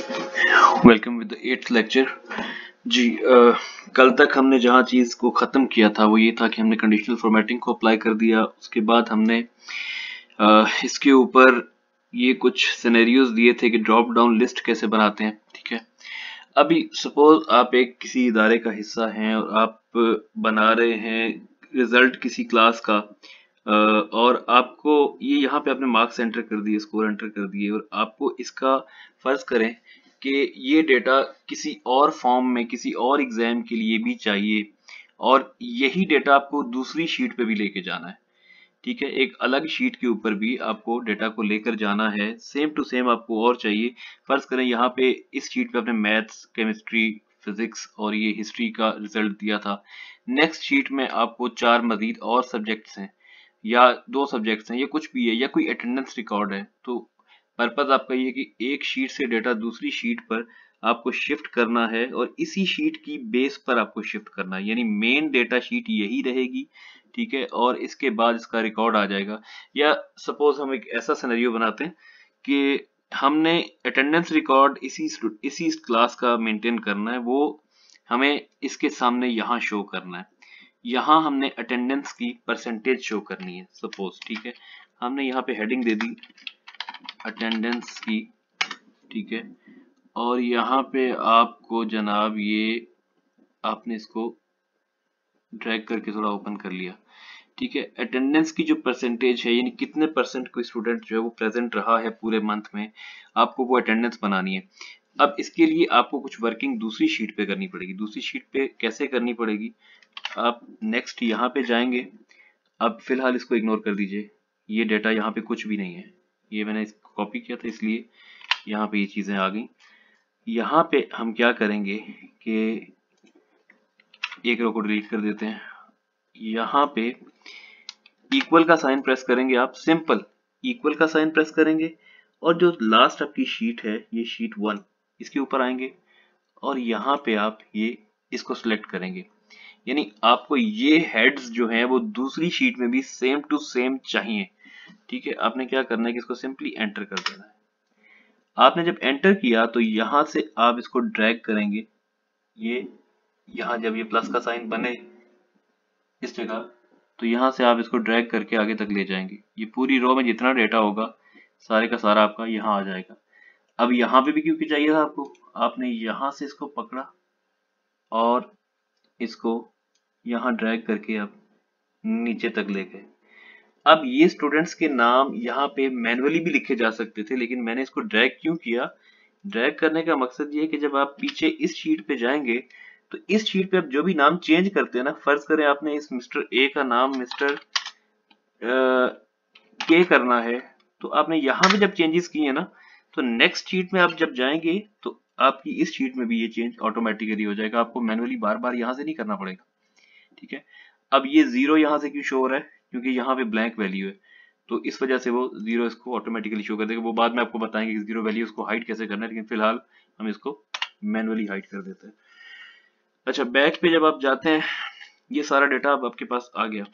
Welcome with the 8th lecture ji. कल तक हमने जहाँ चीज़ को ख़त्म किया था वो ये था कि हमने कंडीशनल फॉर्मेटिंग को अप्लाई कर दिया। उसके बाद हमने इसके ऊपर ये कुछ सिनेरियोज दिए थे कि ड्रॉप डाउन लिस्ट कैसे बनाते हैं। ठीक है, अभी सपोज आप एक किसी इदारे का हिस्सा हैं और आप बना रहे हैं रिजल्ट किसी क्लास का, और आपको ये यहाँ पे आपने मार्क्स एंटर कर दिए, स्कोर एंटर कर दिए, और आपको इसका फर्ज करें कि ये डेटा किसी और फॉर्म में किसी और एग्जाम के लिए भी चाहिए और यही डेटा आपको दूसरी शीट पे भी लेके जाना है। ठीक है, एक अलग शीट के ऊपर भी आपको डेटा को लेकर जाना है, सेम टू सेम आपको और चाहिए। फर्ज करें यहाँ पे इस शीट पे आपने मैथ्स, केमिस्ट्री, फिजिक्स और ये हिस्ट्री का रिजल्ट दिया था। नेक्स्ट शीट में आपको 4 मजीद और सब्जेक्ट्स हैं या 2 सब्जेक्ट्स हैं या कुछ भी है या कोई अटेंडेंस रिकॉर्ड है, तो पर्पज आपका ये है कि एक शीट से डेटा दूसरी शीट पर आपको शिफ्ट करना है और इसी शीट की बेस पर आपको शिफ्ट करना है, यानी मेन डेटा शीट यही रहेगी। ठीक है, और इसके बाद इसका रिकॉर्ड आ जाएगा। या सपोज हम एक ऐसा सिनेरियो बनाते हैं कि हमने अटेंडेंस रिकॉर्ड इसी क्लास का मेंटेन करना है, वो हमें इसके सामने यहाँ शो करना है। यहाँ हमने अटेंडेंस की परसेंटेज शो करनी है सपोज। ठीक है, हमने यहाँ पे हेडिंग दे दी अटेंडेंस की। ठीक है, और यहाँ पे आपको जनाब ये आपने इसको ड्रैग करके थोड़ा ओपन कर लिया। ठीक है, अटेंडेंस की जो परसेंटेज है यानी कितने परसेंट कोई स्टूडेंट जो है वो प्रेजेंट रहा है पूरे मंथ में, आपको वो अटेंडेंस बनानी है। अब इसके लिए आपको कुछ वर्किंग दूसरी शीट पे करनी पड़ेगी। दूसरी शीट पे कैसे करनी पड़ेगी, आप नेक्स्ट यहाँ पे जाएंगे। अब फिलहाल इसको इग्नोर कर दीजिए, ये डेटा यहाँ पे कुछ भी नहीं है, ये मैंने इसको कॉपी किया था इसलिए यहाँ पे ये चीजें आ गई। यहाँ पे हम क्या करेंगे कि एक रो को डिलीट कर देते हैं। यहाँ पे इक्वल का साइन प्रेस करेंगे, आप सिंपल इक्वल का साइन प्रेस करेंगे और जो लास्ट आपकी शीट है ये शीट 1, इसके ऊपर आएंगे और यहाँ पे आप ये इसको सिलेक्ट करेंगे। यानी आपको ये हेड्स जो हैं वो दूसरी शीट में भी सेम टू सेम चाहिए। ठीक है, आपने क्या करना है कि इसको सिंपली एंटर कर देना है। आपने जब एंटर किया तो यहां से आप इसको ड्रैग करेंगे, ये यहां जब ये प्लस का साइन बने इस जगह, तो यहां से आप इसको ड्रैग करके आगे तक ले जाएंगे। ये पूरी रो में जितना डेटा होगा सारे का सारा आपका यहाँ आ जाएगा। अब यहाँ पे भी क्योंकि चाहिए था आपको, आपने यहां से इसको पकड़ा और इसको यहाँ ड्रैग करके आप नीचे तक ले गए। अब ये स्टूडेंट्स के नाम यहाँ पे मैन्युअली भी लिखे जा सकते थे, लेकिन मैंने इसको ड्रैग क्यों किया, ड्रैग करने का मकसद ये है कि जब आप पीछे इस शीट पे जाएंगे तो इस शीट पे आप जो भी नाम चेंज करते हैं ना, फर्ज करें आपने इस मिस्टर ए का नाम मिस्टर के करना है, तो आपने यहाँ पे जब चेंजेस किए हैं ना, तो नेक्स्ट शीट में आप जब जाएंगे तो आपकी इस शीट में भी ये चेंज ऑटोमेटिकली हो जाएगा, आपको मैन्युअली बार बार यहाँ से नहीं करना पड़ेगा। ठीक है, अब ये 0 यहाँ से क्यों शो हो रहा है, क्योंकि यहाँ पे ब्लैंक वैल्यू है, तो इस वजह से वो 0 इसको ऑटोमेटिकली शो कर देगा। वो बाद में आपको बताएंगे कि 0 वैल्यू उसको हाइड कैसे करना है, लेकिन फिलहाल हम इसको मैनुअली हाइड कर देते हैं। अच्छा, बैक पे जब आप जाते हैं ये सारा डेटा अब आपके पास आ गया।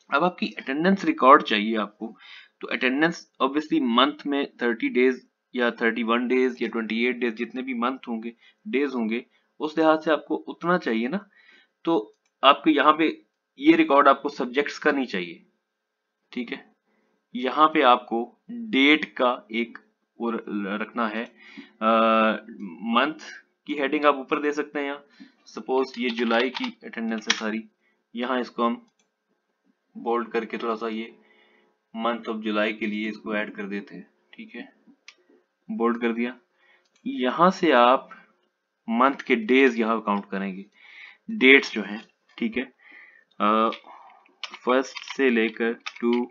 अब आपकी अटेंडेंस रिकॉर्ड चाहिए आपको, तो अटेंडेंस ऑब्वियसली मंथ में 30 डेज या 31 डेज या 28 डेज जितने भी मंथ होंगे, डेज होंगे, उस लिहाज से आपको उतना चाहिए ना। तो आपके यहाँ पे ये रिकॉर्ड आपको सब्जेक्ट्स का नहीं चाहिए। ठीक है, यहाँ पे आपको डेट का एक वो रखना है। मंथ की हेडिंग आप ऊपर दे सकते हैं, यहाँ सपोज ये जुलाई की अटेंडेंस है सारी, यहाँ इसको हम बोल्ड करके थोड़ा सा ये मंथ ऑफ जुलाई के लिए इसको ऐड कर देते हैं। ठीक है, बोल्ड कर दिया। यहाँ से आप मंथ के डेज यहाँ काउंट करेंगे, डेट्स जो हैं। ठीक है, फर्स्ट से लेकर 2,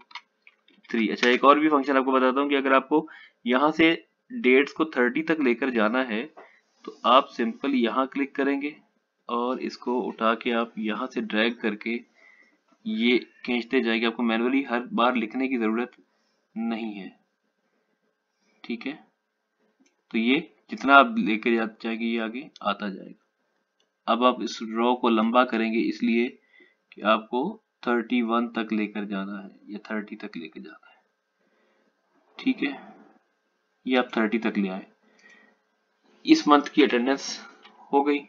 3। अच्छा, एक और भी फंक्शन आपको बताता हूँ कि अगर आपको यहाँ से डेट्स को 30 तक लेकर जाना है तो आप सिंपल यहाँ क्लिक करेंगे और इसको उठा के आप यहाँ से ड्रैग करके ये खींचते जाएंगे, आपको मैनुअली हर बार लिखने की जरूरत नहीं है। ठीक है, तो ये जितना आप लेकर जाएंगे ये आगे आता जाएगा। अब आप इस रो को लंबा करेंगे इसलिए कि आपको 31 तक लेकर जाना है या 30 तक लेकर जाना है। ठीक है, ये आप 30 तक ले आए। इस मंथ की अटेंडेंस हो गई।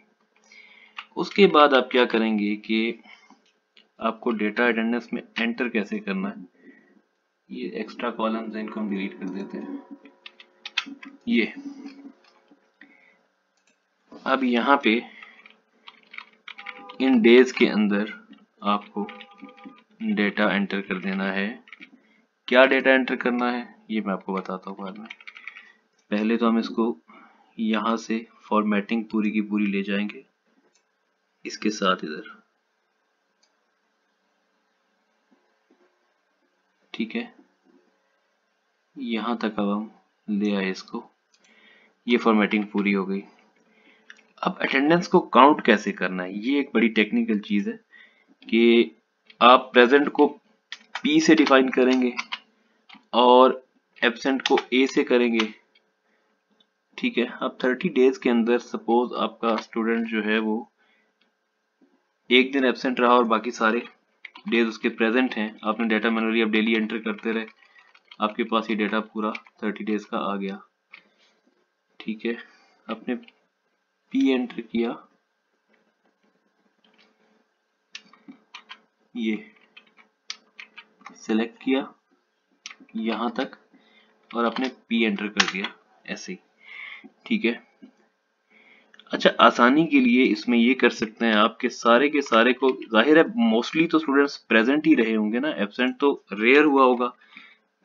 उसके बाद आप क्या करेंगे कि आपको डेटा अटेंडेंस में एंटर कैसे करना है। ये एक्स्ट्रा कॉलम्स हैं, इनको हम डिलीट कर देते हैं। ये अब यहाँ पे इन डेज के अंदर आपको डेटा एंटर कर देना है। क्या डेटा एंटर करना है ये मैं आपको बताता हूँ बाद में। पहले तो हम इसको यहाँ से फॉर्मेटिंग पूरी की पूरी ले जाएंगे इसके साथ इधर, ठीक है। यहाँ तक अब हम ले आए इसको, ये फॉर्मेटिंग पूरी हो गई। अब अटेंडेंस को काउंट कैसे करना है, ये एक बड़ी टेक्निकल चीज है कि आप प्रेजेंट को P से डिफाइन करेंगे और एब्सेंट को A से करेंगे, ठीक है। अब 30 डेज के अंदर सपोज आपका स्टूडेंट जो है वो एक दिन एब्सेंट रहा और बाकी सारे डेज उसके प्रेजेंट हैं। आपने डेटा मैनुअली अब डेली एंटर करते रहे, आपके पास ये डेटा पूरा 30 डेज का आ गया, ठीक है। आपने P एंटर किया, ये सेलेक्ट किया यहाँ तक और आपने P एंटर कर दिया ऐसे ही, ठीक है। अच्छा, आसानी के लिए इसमें ये कर सकते हैं आप के सारे को, जाहिर है मोस्टली तो स्टूडेंट्स प्रेजेंट ही रहे होंगे ना, एब्सेंट तो रेयर हुआ होगा,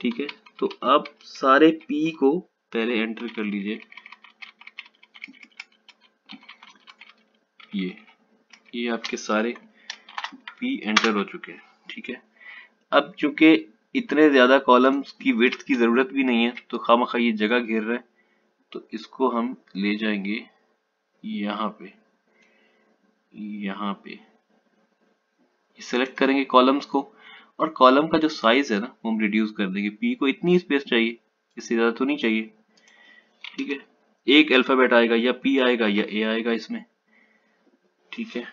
ठीक है। तो आप सारे P को पहले एंटर कर लीजिए, ये आपके सारे P एंटर हो चुके हैं, ठीक है। अब चूंकि इतने ज्यादा कॉलम्स की विड्थ की जरूरत भी नहीं है तो खामखा ये जगह घेर रहा है, तो इसको हम ले जाएंगे यहाँ पे सेलेक्ट करेंगे कॉलम्स को, और कॉलम का जो साइज है ना वो हम रिड्यूस कर देंगे। P को इतनी स्पेस चाहिए, इससे ज्यादा तो नहीं चाहिए, ठीक है। एक अल्फाबेट आएगा, या P आएगा या A आएगा इसमें, ठीक है।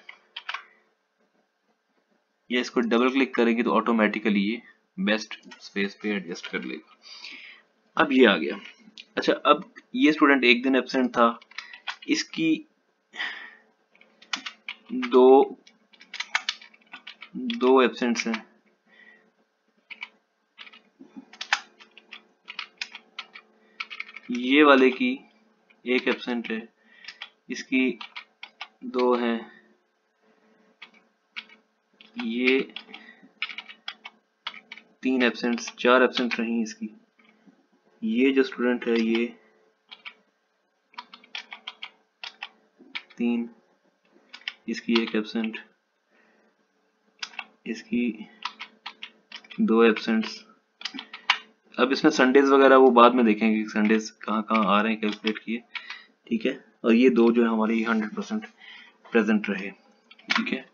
या इसको डबल क्लिक करेंगे तो ऑटोमेटिकली ये बेस्ट स्पेस पे एडजस्ट कर लेगा। अब ये आ गया। अच्छा, अब ये स्टूडेंट एक दिन एब्सेंट था, इसकी दो एब्सेंट्स हैं, ये वाले की एक एब्सेंट है, इसकी 2 हैं, ये 3 एब्सेंट्स, 4 एब्सेंट रही इसकी। ये जो स्टूडेंट है ये 3, इसकी 1 एब्सेंट, इसकी 2 एब्सेंट्स। अब इसमें संडेज वगैरह वो बाद में देखेंगे, संडेज कहाँ कहाँ आ रहे हैं कैलकुलेट किए, ठीक है। और ये 2 जो है हमारे 100% प्रेजेंट रहे, ठीक है।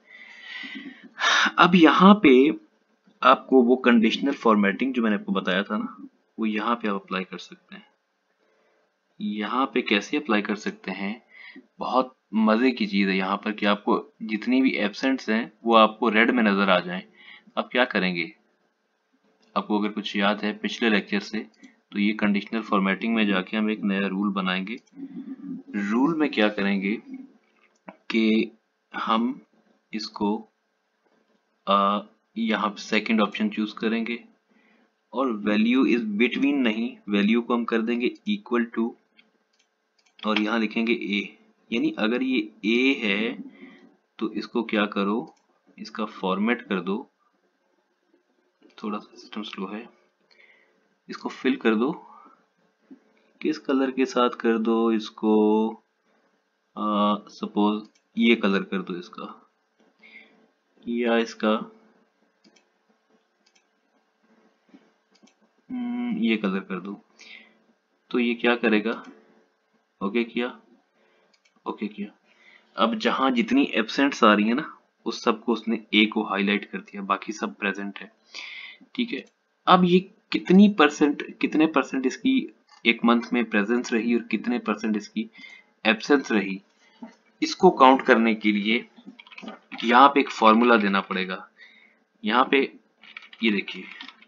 अब यहाँ पे आपको वो कंडीशनल फॉर्मेटिंग जो मैंने आपको बताया था ना, वो यहाँ पे आप अप्लाई कर सकते हैं। यहाँ पे कैसे अप्लाई कर सकते हैं, बहुत मजे की चीज है यहाँ पर कि आपको जितनी भी एब्सेंट्स हैं वो आपको रेड में नजर आ जाएं। आप क्या करेंगे, आपको अगर कुछ याद है पिछले लेक्चर से, तो ये कंडीशनल फॉर्मेटिंग में जाके हम एक नया रूल बनाएंगे। रूल में क्या करेंगे कि हम इसको यहाँ सेकंड ऑप्शन चूज करेंगे और वैल्यू इज बिटवीन नहीं, वैल्यू को हम कर देंगे इक्वल टू और यहाँ लिखेंगे A, यानी अगर ये A है तो इसको क्या करो, इसका फॉर्मेट कर दो, थोड़ा सा सिस्टम स्लो है, इसको फिल कर दो, किस कलर के साथ कर दो इसको, सपोज ये कलर कर दो इसका, या इसका ये कलर कर दो। तो ये क्या करेगा, ओके किया, ओके किया। अब जहां जितनी एब्सेंट्स आ रही है ना उस सबको उसने A को हाईलाइट कर दिया, बाकी सब प्रेजेंट है, ठीक है। अब ये कितने परसेंट इसकी एक मंथ में प्रेजेंस रही और कितने परसेंट इसकी एब्सेंस रही, इसको काउंट करने के लिए यहाँ पे एक फॉर्मूला देना पड़ेगा। यहाँ पे ये देखिए,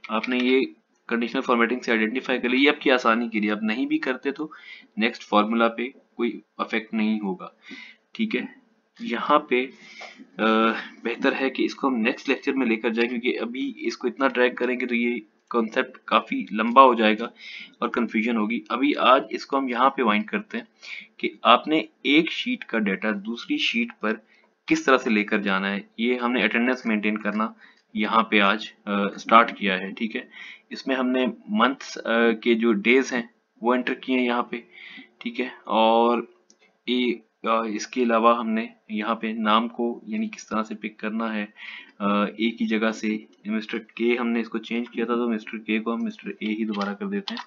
आपने ये कंडीशनल फॉर्मेटिंग से आइडेंटिफाई कर लिए, आपकी आसानी के लिए। आप नहीं भी करते तो नेक्स्ट फॉर्मूला पे कोई अफेक्ट नहीं होगा, ठीक है। यहाँ पे बेहतर है कि इसको हम नेक्स्ट लेक्चर में लेकर जाएं, क्योंकि अभी इसको इतना ड्रैग करेंगे तो ये कॉन्सेप्ट काफी लंबा हो जाएगा और कंफ्यूजन होगी। अभी आज इसको हम यहाँ पे वाइंड करते हैं कि आपने एक शीट का डाटा दूसरी शीट पर किस तरह से लेकर जाना है। ये हमने अटेंडेंस मेंटेन करना यहाँ पे आज स्टार्ट किया है, ठीक है। इसमें हमने मंथ्स के जो डेज हैं वो एंटर किए हैं यहाँ पे, ठीक है। और इसके अलावा हमने यहाँ पे नाम को यानी किस तरह से पिक करना है, ए की जगह से मिस्टर के हमने इसको चेंज किया था, तो मिस्टर के को हम मिस्टर ए ही दोबारा कर देते हैं,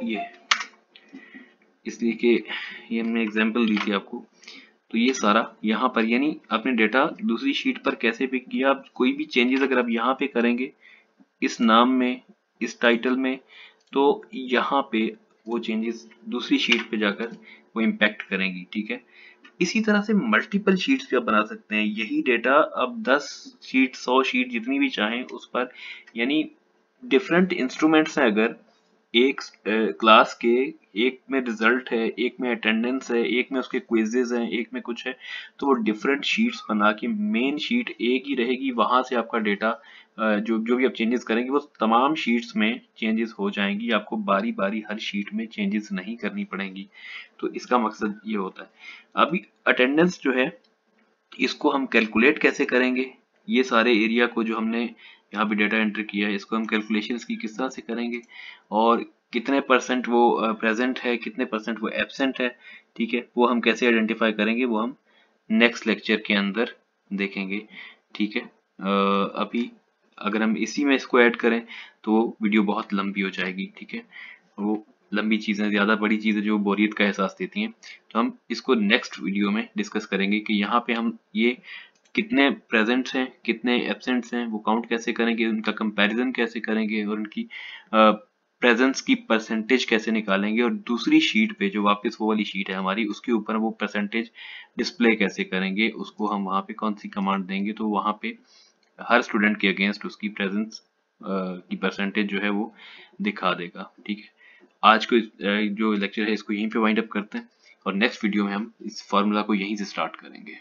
ये इसलिए कि ये हमने एग्जांपल दी थी आपको। तो ये सारा यहाँ पर यानी आपने डेटा दूसरी शीट पर कैसे पिक किया। आप कोई भी चेंजेस अगर आप यहाँ पे करेंगे इस नाम में, इस टाइटल में, तो यहाँ पे वो चेंजेस दूसरी शीट पे जाकर वो इम्पैक्ट करेंगी, ठीक है। इसी तरह से मल्टीपल शीट्स भी आप बना सकते हैं। यही डेटा अब 10 शीट 100 शीट जितनी भी चाहें उस पर, यानी डिफरेंट इंस्ट्रूमेंट्स हैं। अगर एक क्लास के एक में रिजल्ट है, एक में अटेंडेंस है, एक में उसके क्विजेज हैं, एक में कुछ है, तो वो डिफरेंट शीट्स बना के मेन शीट एक ही रहेगी, वहां से आपका डेटा जो जो भी आप चेंजेस करेंगे वो तमाम शीट्स में चेंजेस हो जाएंगी। आपको बारी बारी हर शीट में चेंजेस नहीं करनी पड़ेंगी। तो इसका मकसद ये होता है। अभी अटेंडेंस जो है इसको हम कैलकुलेट कैसे करेंगे, ये सारे एरिया को जो हमने यहाँ पे डेटा एंटर किया है इसको हम कैलकुलेशंस की किस तरह से करेंगे, और कितने परसेंट वो प्रेजेंट है, कितने परसेंट वो एब्सेंट है, ठीक है, वो हम कैसे आइडेंटिफाई करेंगे, वो हम नेक्स्ट लेक्चर के अंदर देखेंगे, ठीक है। अभी अगर हम इसी में इसको ऐड करें तो वीडियो बहुत लंबी हो जाएगी, ठीक है। वो लंबी चीजें, ज्यादा बड़ी चीजें जो बोरियत का एहसास देती हैं, तो हम इसको नेक्स्ट वीडियो में डिस्कस करेंगे कि यहाँ पे हम ये कितने प्रेजेंट्स हैं, कितने एब्सेंट्स हैं, वो काउंट कैसे करेंगे, उनका कंपैरिजन कैसे करेंगे, और उनकी प्रेजेंस की परसेंटेज कैसे निकालेंगे, और दूसरी शीट पे जो वापस वो वाली शीट है हमारी उसके ऊपर वो परसेंटेज डिस्प्ले कैसे करेंगे, उसको हम वहाँ पे कौन सी कमांड देंगे, तो वहाँ पे हर स्टूडेंट के अगेंस्ट उसकी प्रेजेंस की परसेंटेज जो है वो दिखा देगा, ठीक है। आज को जो लेक्चर है इसको यहीं पे वाइंड अप करते हैं और नेक्स्ट वीडियो में हम इस फार्मूला को यहीं से स्टार्ट करेंगे।